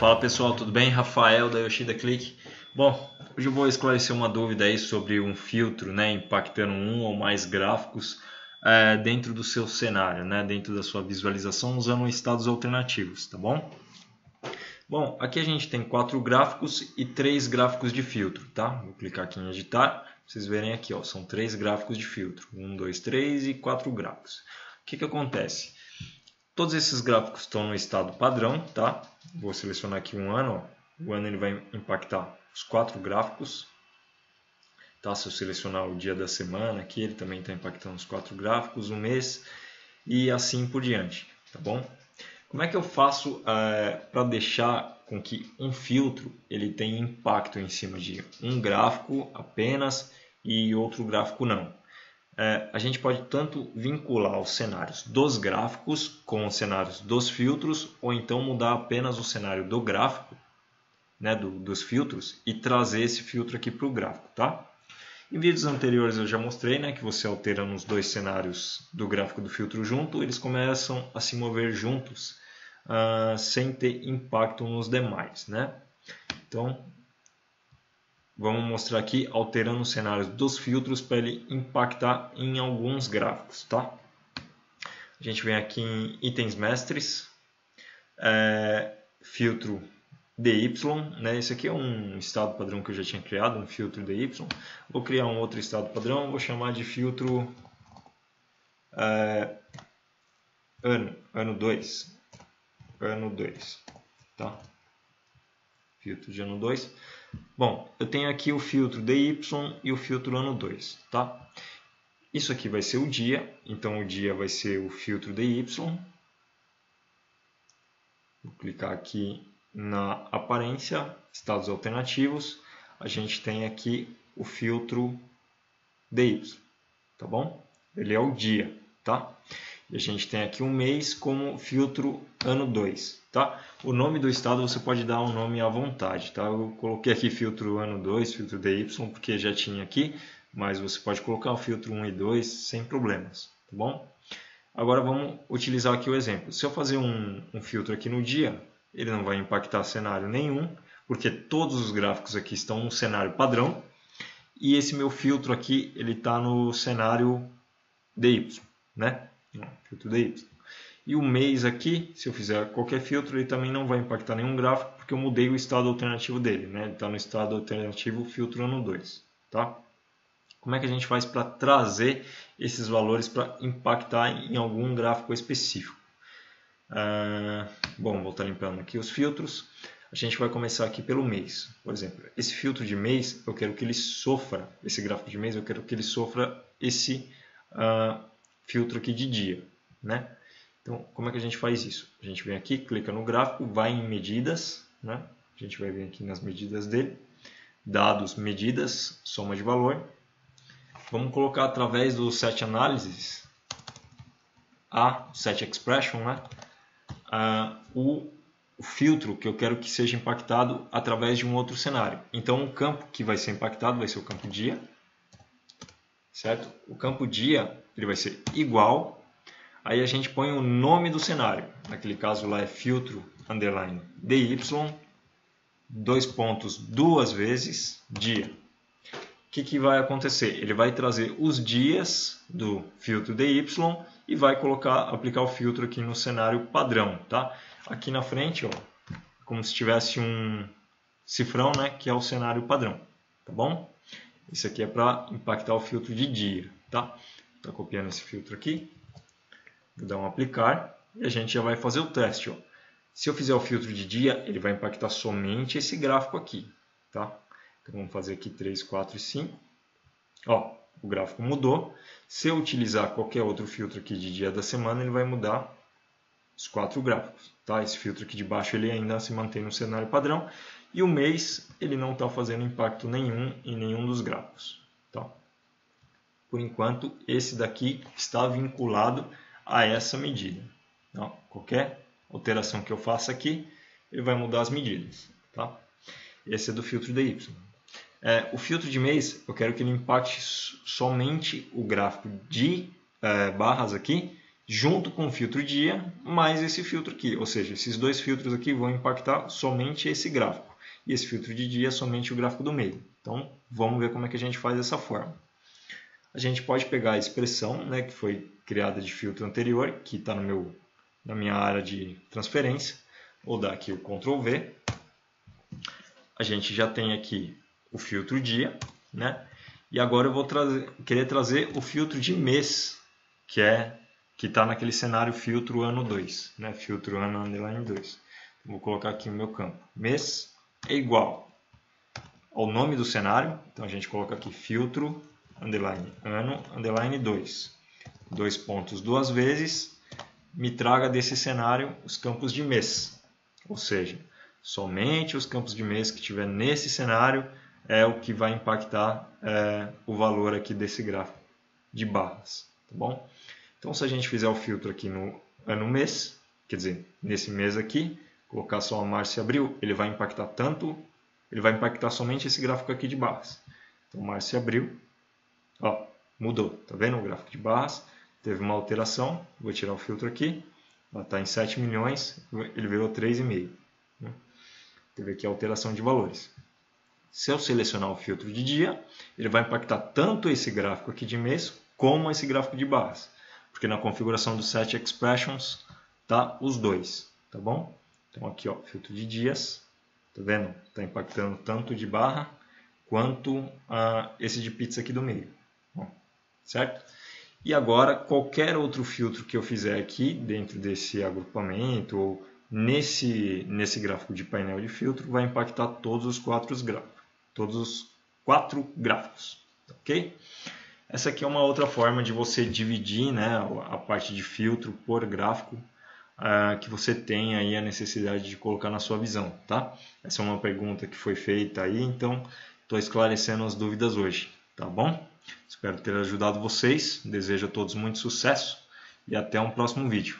Fala pessoal, tudo bem? Rafael da Yoshida Click. Bom, hoje eu vou esclarecer uma dúvida aí sobre um filtro, impactando um ou mais gráficos dentro do seu cenário, dentro da sua visualização, usando estados alternativos, tá bom? Bom, aqui a gente tem 4 gráficos e 3 gráficos de filtro, tá? Vou clicar aqui em editar, pra vocês verem aqui, ó, são 3 gráficos de filtro, 1, 2, 3 e 4 gráficos. O que acontece? Todos esses gráficos estão no estado padrão, tá? Vou selecionar aqui um ano, ó. O ano ele vai impactar os 4 gráficos, tá? Se eu selecionar o dia da semana aqui, ele também está impactando os 4 gráficos, o mês e assim por diante, tá bom? Como é que eu faço para deixar com que um filtro ele tenha impacto em cima de um gráfico apenas e outro gráfico não? A gente pode tanto vincular os cenários dos gráficos com os cenários dos filtros, ou então mudar apenas o cenário do gráfico, dos filtros, e trazer esse filtro aqui para o gráfico. Tá? Em vídeos anteriores eu já mostrei que você alterando os dois cenários do gráfico e do filtro junto, eles começam a se mover juntos, sem ter impacto nos demais. Então, vamos mostrar aqui alterando os cenários dos filtros para ele impactar em alguns gráficos, tá? A gente vem aqui em itens mestres, filtro DY, Esse aqui é um estado padrão que eu já tinha criado, um filtro DY. Vou criar um outro estado padrão, vou chamar de filtro ano 2, tá? Filtro de ano 2. Bom, eu tenho aqui o filtro DY e o filtro ano 2, tá? Isso aqui vai ser o dia, então o dia vai ser o filtro DY. Vou clicar aqui na aparência, estados alternativos, a gente tem aqui o filtro DY, tá bom? Ele é o dia, tá? E a gente tem aqui um mês como filtro ano 2, tá? O nome do estado você pode dar um nome à vontade, tá? Eu coloquei aqui filtro ano 2, filtro DY, porque já tinha aqui, mas você pode colocar o filtro 1 e 2 sem problemas, tá bom? Agora vamos utilizar aqui o exemplo. Se eu fazer um filtro aqui no dia, ele não vai impactar cenário nenhum, porque todos os gráficos aqui estão no cenário padrão, e esse meu filtro aqui, ele está no cenário DY, filtro DY. E o mês aqui, se eu fizer qualquer filtro, ele também não vai impactar nenhum gráfico, porque eu mudei o estado alternativo dele, Ele está no estado alternativo filtro ano 2, tá? Como é que a gente faz para trazer esses valores para impactar em algum gráfico específico? Bom, vou estar limpando aqui os filtros. A gente vai começar aqui pelo mês. Por exemplo, esse filtro de mês, eu quero que ele sofra, esse gráfico de mês, eu quero que ele sofra esse filtro aqui de dia, Então, como é que a gente faz isso? A gente vem aqui, clica no gráfico, vai em medidas, A gente vai vir aqui nas medidas dele, dados, medidas, soma de valor. Vamos colocar através do set analysis, set expression, o filtro que eu quero que seja impactado através de um outro cenário. Então, o campo que vai ser impactado vai ser o campo dia, certo? O campo dia ele vai ser igual. Aí a gente põe o nome do cenário. Naquele caso lá é filtro underline DY, 2 pontos, 2 vezes dia. O que vai acontecer? Ele vai trazer os dias do filtro DY e vai aplicar o filtro aqui no cenário padrão, tá? Aqui na frente, ó, como se tivesse um cifrão, que é o cenário padrão, tá bom? Isso aqui é para impactar o filtro de dia, tá? Estou copiando esse filtro aqui. Vou dar um aplicar e a gente já vai fazer o teste. Ó. Se eu fizer o filtro de dia, ele vai impactar somente esse gráfico aqui. Tá? Então vamos fazer aqui 3, 4 e 5. Ó, o gráfico mudou. Se eu utilizar qualquer outro filtro aqui de dia da semana, ele vai mudar os 4 gráficos. Tá? Esse filtro aqui de baixo ele ainda se mantém no cenário padrão. E o mês ele não está fazendo impacto nenhum em nenhum dos gráficos. Tá? Por enquanto, esse daqui está vinculado a essa medida. Então, qualquer alteração que eu faça aqui, ele vai mudar as medidas. Tá? Esse é do filtro DY. O filtro de mês, eu quero que ele impacte somente o gráfico de barras aqui junto com o filtro dia, mais esse filtro aqui. Ou seja, esses dois filtros aqui vão impactar somente esse gráfico. E esse filtro de dia somente o gráfico do meio. Então, vamos ver como é que a gente faz dessa forma. A gente pode pegar a expressão, né, que foi criada de filtro anterior, que está na minha área de transferência. Vou dar aqui o Ctrl V. A gente já tem aqui o filtro dia, né? E agora eu vou querer trazer o filtro de mês, que está naquele cenário filtro ano 2, né? Filtro ano underline 2. Vou colocar aqui no meu campo. Mês é igual ao nome do cenário. Então a gente coloca aqui filtro underline ano underline 2. 2 pontos duas vezes. Me traga desse cenário os campos de mês. Ou seja, somente os campos de mês que tiver nesse cenário é o que vai impactar o valor aqui desse gráfico de barras, tá bom? Então, se a gente fizer o filtro aqui no ano-mês, quer dizer, nesse mês aqui, colocar só março e abril, ele vai impactar somente esse gráfico aqui de barras. Então, março e abril, ó, mudou, tá vendo o gráfico de barras? Teve uma alteração, vou tirar o filtro aqui, está em 7 milhões, ele virou 3,5. Né? Teve aqui a alteração de valores. Se eu selecionar o filtro de dia, ele vai impactar tanto esse gráfico aqui de mês, como esse gráfico de barras. Porque na configuração do Set Expressions, tá os dois, tá bom? Então aqui, ó, filtro de dias, tá vendo? Está impactando tanto de barra, quanto esse de pizza aqui do meio. Bom, certo? E agora, qualquer outro filtro que eu fizer aqui, dentro desse agrupamento, ou nesse gráfico de painel de filtro, vai impactar todos os quatro gráficos, ok? Essa aqui é uma outra forma de você dividir, né, a parte de filtro por gráfico que você tem aí a necessidade de colocar na sua visão, tá? Essa é uma pergunta que foi feita aí, então estou esclarecendo as dúvidas hoje, tá bom? Espero ter ajudado vocês, desejo a todos muito sucesso e até um próximo vídeo.